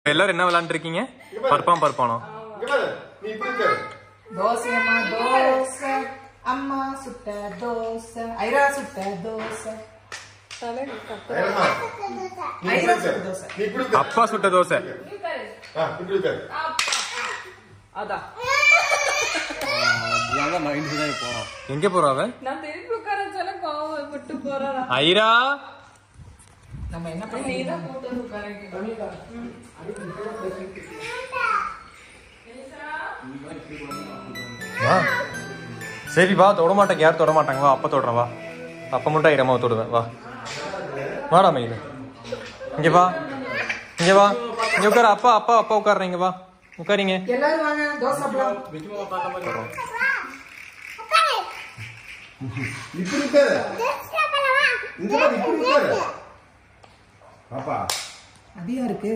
எல்லாரும் என்ன விளையாண்டு இருக்கீங்க? பர்பானோ தோசை அம்மா தோசை அம்மா சுட்ட தோசை ஐரா சுட்ட தோசை அப்பா சுட்ட தோசை எங்க போறாவ ஐரா நம்ம என்ன பண்ணி சரி வா, தொட மாட்டாங்க, யாரும் தொட மாட்டாங்க. வா, அப்பா தொடுறேன். வா, அப்பா மட்டும் ஐரமா தொடுவேன். வா வாடா மயில, இங்க வா, இங்க வா, இங்க உட்கார. அப்பா அப்பா அப்பா உட்காருறீங்க. வா உட்காரிங்க. எல்லாரும் வாங்க, தோசை சாப்பிடலாம். இப்படி உட்காரு, இங்க இப்படி உட்காரு. பாப்பா அதியா இருக்கு.